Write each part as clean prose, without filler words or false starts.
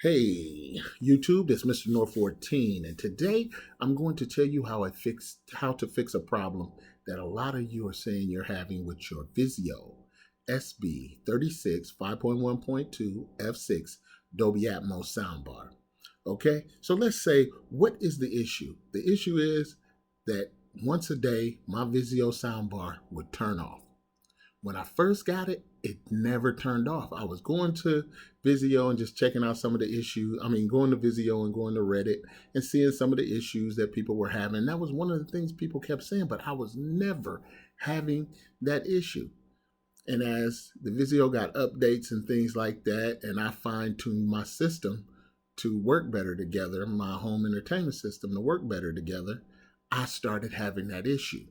Hey, YouTube, it's Mr. North 14, and today I'm going to tell you how to fix a problem that a lot of you are saying you're having with your Vizio SB36512-F6 Dolby Atmos soundbar. Okay, so let's say, what is the issue? The issue is that once a day, my Vizio soundbar would turn off. When I first got it, it never turned off. I was going to Vizio and just checking out some of the issues. Going to Vizio and going to Reddit and seeing some of the issues that people were having. That was one of the things people kept saying, but I was never having that issue. And as the Vizio got updates and things like that, and I fine-tuned my system to work better together, my home entertainment system to work better together, I started having that issue.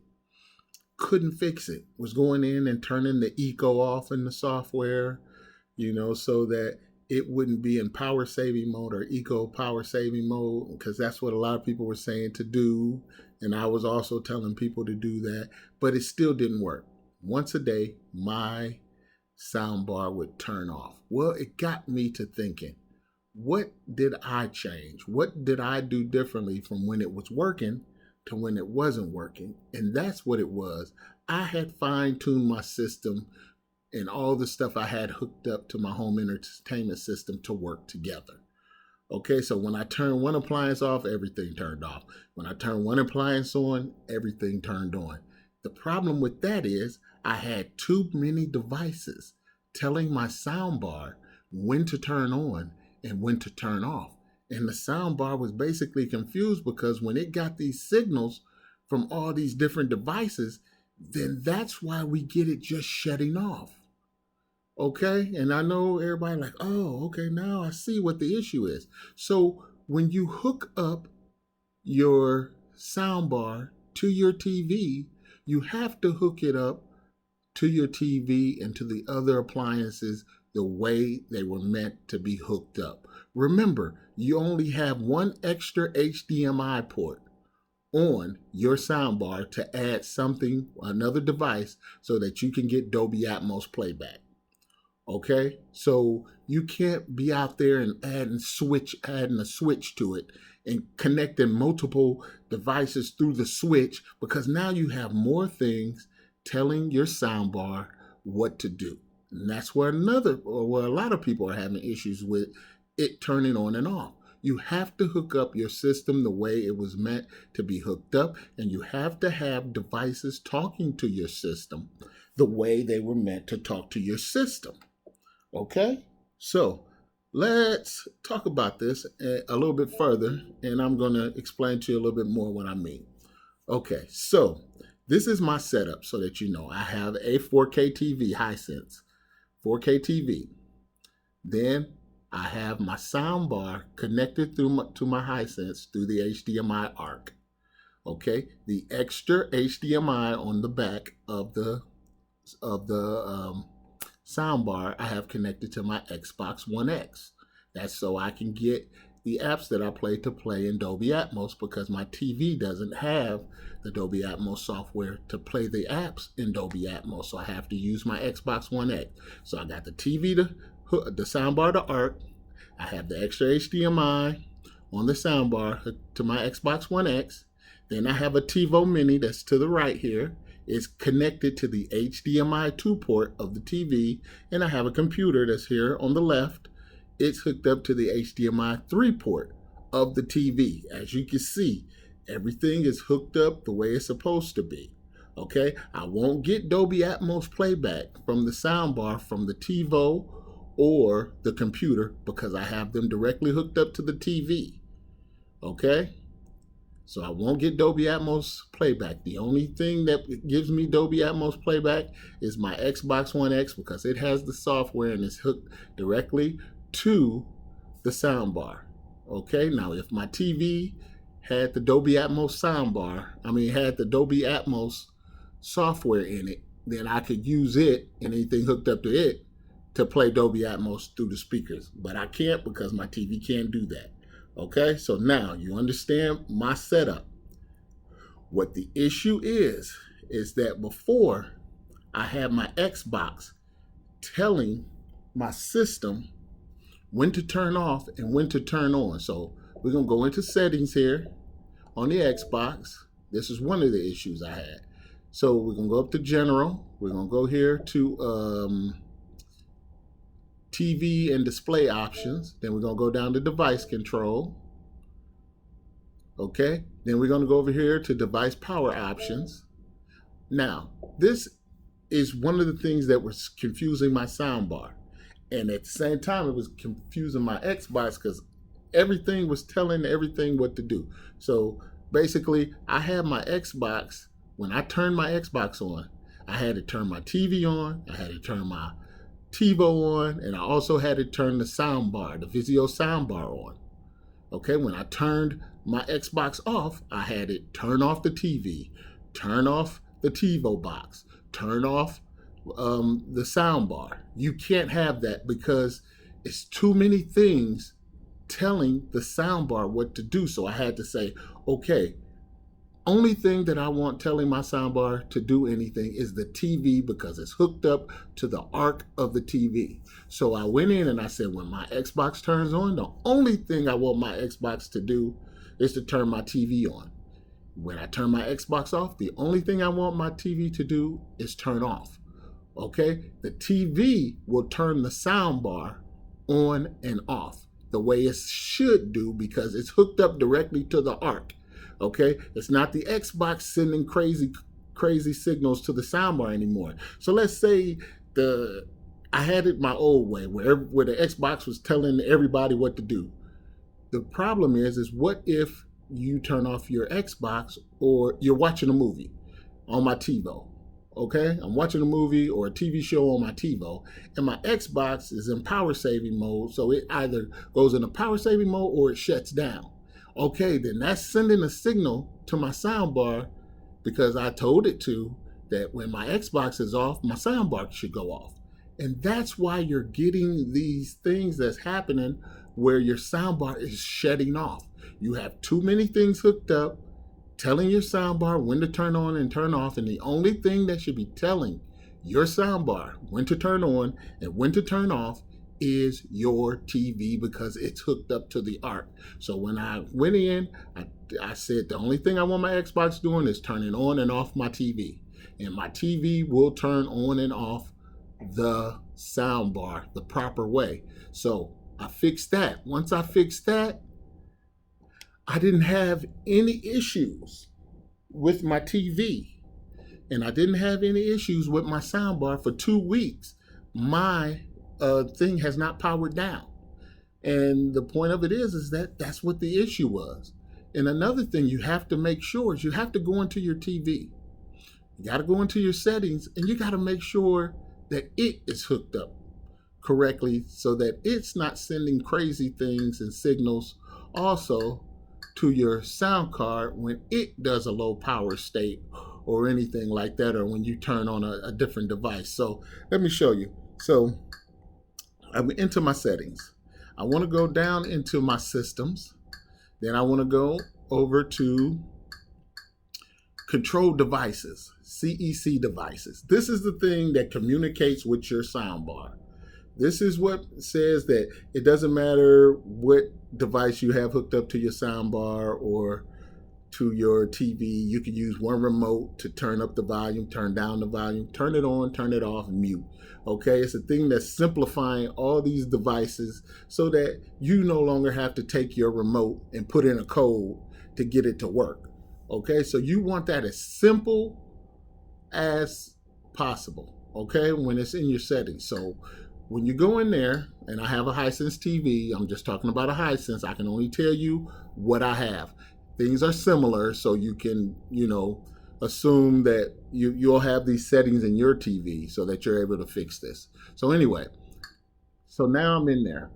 Couldn't fix it. Was going in and turning the eco off in the software, so that it wouldn't be in power saving mode or eco power saving mode, because that's what a lot of people were saying to do. And I was also telling people to do that, but it still didn't work. Once a day, my soundbar would turn off. Well, it got me to thinking, what did I change? What did I do differently from when it was working to when it wasn't working? And that's what it was. I had fine-tuned my system and all the stuff I had hooked up to my home entertainment system to work together. Okay, so when I turned one appliance off, everything turned off. When I turned one appliance on, everything turned on. The problem with that is I had too many devices telling my soundbar when to turn on and when to turn off. And the soundbar was basically confused, because when it got these signals from all these different devices, then that's why we get it just shutting off. Okay, and I know everybody like, oh, okay, now I see what the issue is. So when you hook up your soundbar to your TV, you have to hook it up to your TV and to the other appliances the way they were meant to be hooked up. Remember, you only have one extra HDMI port on your soundbar to add something, another device, so that you can get Dolby Atmos playback. Okay, so you can't be out there and adding a switch to it and connecting multiple devices through the switch, because now you have more things telling your soundbar what to do. And that's where a lot of people are having issues with it turning on and off. You have to hook up your system the way it was meant to be hooked up, and you have to have devices talking to your system the way they were meant to talk to your system. Okay, so let's talk about this a little bit further, and I'm going to explain to you a little bit more what I mean. Okay, so this is my setup so that you know. I have a 4K TV, Hisense 4K TV. Then I have my soundbar connected to my Hisense through the HDMI ARC. Okay, the extra HDMI on the back of the soundbar I have connected to my Xbox One X. That's so I can get the apps that I play to play in Dolby Atmos, because my TV doesn't have the Dolby Atmos software to play the apps in Dolby Atmos, so I have to use my Xbox One X. So I got the TV the soundbar to ARC. I have the extra HDMI on the soundbar hooked to my Xbox One X. Then I have a TiVo Mini that's to the right here. It's connected to the HDMI 2 port of the TV, and I have a computer that's here on the left. It's hooked up to the HDMI 3 port of the TV. As you can see, everything is hooked up the way it's supposed to be. Okay, I won't get Dolby Atmos playback from the soundbar from the TiVo or the computer, because I have them directly hooked up to the TV. Okay, so I won't get Dolby Atmos playback. The only thing that gives me Dolby Atmos playback is my Xbox One X, because it has the software and it's hooked directly to the soundbar. Okay, now if my TV had the Dolby Atmos had the Dolby Atmos software in it, then I could use it and anything hooked up to it to play Dolby Atmos through the speakers. But I can't, because my TV can't do that. Okay, so now you understand my setup. What the issue is that before I had my Xbox telling my system when to turn off and when to turn on. So we're going to go into settings here on the Xbox. This is one of the issues I had. So we're going to go up to general. We're going to go here to TV and display options. Then we're going to go down to device control. Okay. Then we're going to go over here to device power options. Now, this is one of the things that was confusing my soundbar. And at the same time, it was confusing my Xbox because everything was telling everything what to do. So basically, I had my Xbox, when I turned my Xbox on, I had to turn my TV on, I had to turn my TiVo on, and I also had to turn the soundbar, the Vizio Soundbar on. Okay, when I turned my Xbox off, I had to turn off the TV, turn off the TiVo box, turn off the soundbar. You can't have that because it's too many things telling the soundbar what to do. So I had to say, okay, only thing that I want telling my soundbar to do anything is the TV because it's hooked up to the arc of the TV. So I went in and I said, when my Xbox turns on, the only thing I want my Xbox to do is to turn my TV on. When I turn my Xbox off, the only thing I want my TV to do is turn off. Okay, the TV will turn the soundbar on and off the way it should do because it's hooked up directly to the arc. Okay, it's not the Xbox sending crazy signals to the soundbar anymore. So let's say I had it my old way where the Xbox was telling everybody what to do. The problem is what if you turn off your Xbox or you're watching a movie on my TiVo? Okay, I'm watching a movie or a TV show on my TiVo, and my Xbox is in power saving mode, so it either goes into power saving mode or it shuts down. Okay, then that's sending a signal to my soundbar because I told it to that when my Xbox is off, my soundbar should go off. And that's why you're getting these things that's happening where your soundbar is shutting off. You have too many things hooked up, telling your soundbar when to turn on and turn off, and the only thing that should be telling your soundbar when to turn on and when to turn off is your TV because it's hooked up to the arc. So when I went in, I said the only thing I want my Xbox doing is turning on and off my TV. And my TV will turn on and off the soundbar the proper way. So I fixed that. Once I fixed that, I didn't have any issues with my TV. And I didn't have any issues with my soundbar for 2 weeks. My thing has not powered down. And the point of it is that that's what the issue was. And another thing you have to make sure is you have to go into your TV. You got to go into your settings and you got to make sure that it is hooked up correctly so that it's not sending crazy things and signals also to your sound card when it does a low power state or anything like that, or when you turn on a different device. So let me show you. So I'm into my settings. I want to go down into my systems. Then I want to go over to control devices, CEC devices. This is the thing that communicates with your soundbar. This is what says that it doesn't matter what device you have hooked up to your soundbar or to your TV. You can use one remote to turn up the volume, turn down the volume, turn it on, turn it off, and mute. Okay, it's a thing that's simplifying all these devices so that you no longer have to take your remote and put in a code to get it to work. Okay, so you want that as simple as possible, okay, when it's in your settings. So when you go in there, and I have a Hisense TV, I'm just talking about a Hisense, I can only tell you what I have. Things are similar, so you can, assume that you'll have these settings in your TV so that you're able to fix this. So anyway, so now I'm in there.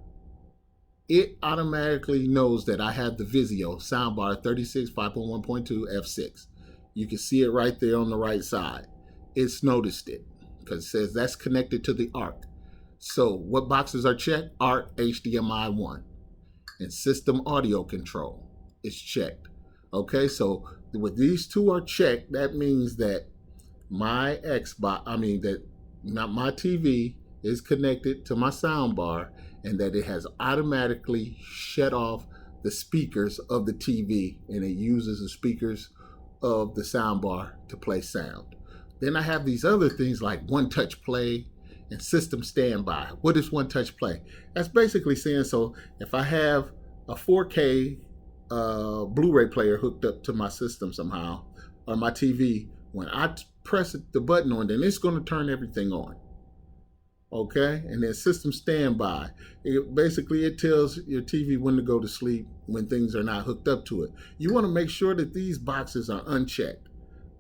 It automatically knows that I have the Vizio Soundbar 5.1.2-F6. You can see it right there on the right side. It's noticed it because it says that's connected to the ARC. So what boxes are checked? ARC HDMI 1 and system audio control is checked. Okay, so with these two are checked, that means that my my TV is connected to my soundbar and that it has automatically shut off the speakers of the TV, and it uses the speakers of the soundbar to play sound. Then I have these other things like one-touch play and system standby. What is one-touch play? That's basically saying, so if I have a 4K Blu-ray player hooked up to my system somehow, or my TV, when I press the button on, then it's going to turn everything on. Okay, and then system standby. It tells your TV when to go to sleep when things are not hooked up to it. You want to make sure that these boxes are unchecked.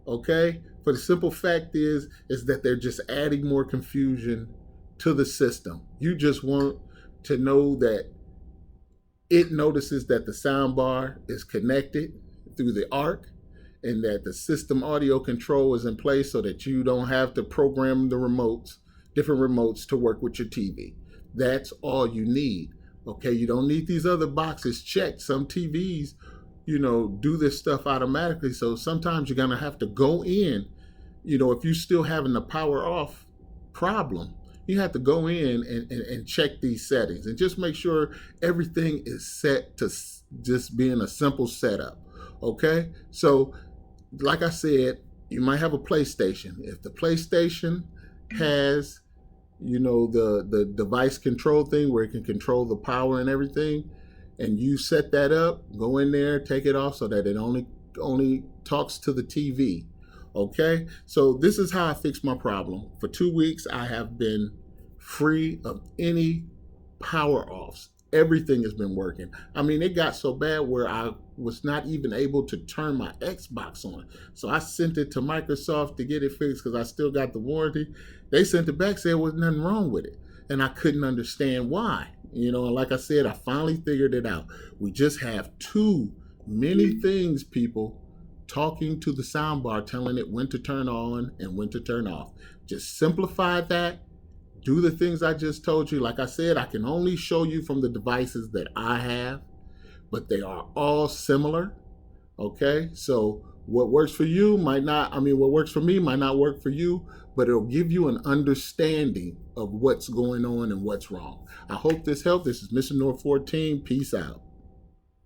Okay, for the simple fact is that they're just adding more confusion to the system. You just want to know that it notices that the soundbar is connected through the ARC, and that the system audio control is in place so that you don't have to program the remotes, different remotes, to work with your TV. That's all you need. Okay, you don't need these other boxes checked. Some TVs, do this stuff automatically. So sometimes you're gonna have to go in, if you're still having the power off problem, you have to go in and check these settings and just make sure everything is set to just being a simple setup. Okay, so like I said, you might have a PlayStation. If the PlayStation has, the device control thing where it can control the power and everything, and you set that up, go in there, take it off so that it only talks to the TV. Okay, so this is how I fixed my problem. For 2 weeks, I have been free of any power offs. Everything has been working. I mean, it got so bad where I was not even able to turn my Xbox on. So I sent it to Microsoft to get it fixed because I still got the warranty. They sent it back, said there was nothing wrong with it. And I couldn't understand why. And like I said, I finally figured it out. We just have too many things, people, talking to the soundbar, telling it when to turn on and when to turn off. Just simplify that. Do the things I just told you. Like I said, I can only show you from the devices that I have, but they are all similar. Okay, so what works for you what works for me might not work for you, but it'll give you an understanding of what's going on and what's wrong. I hope this helped. This is Mr. North 14. Peace out.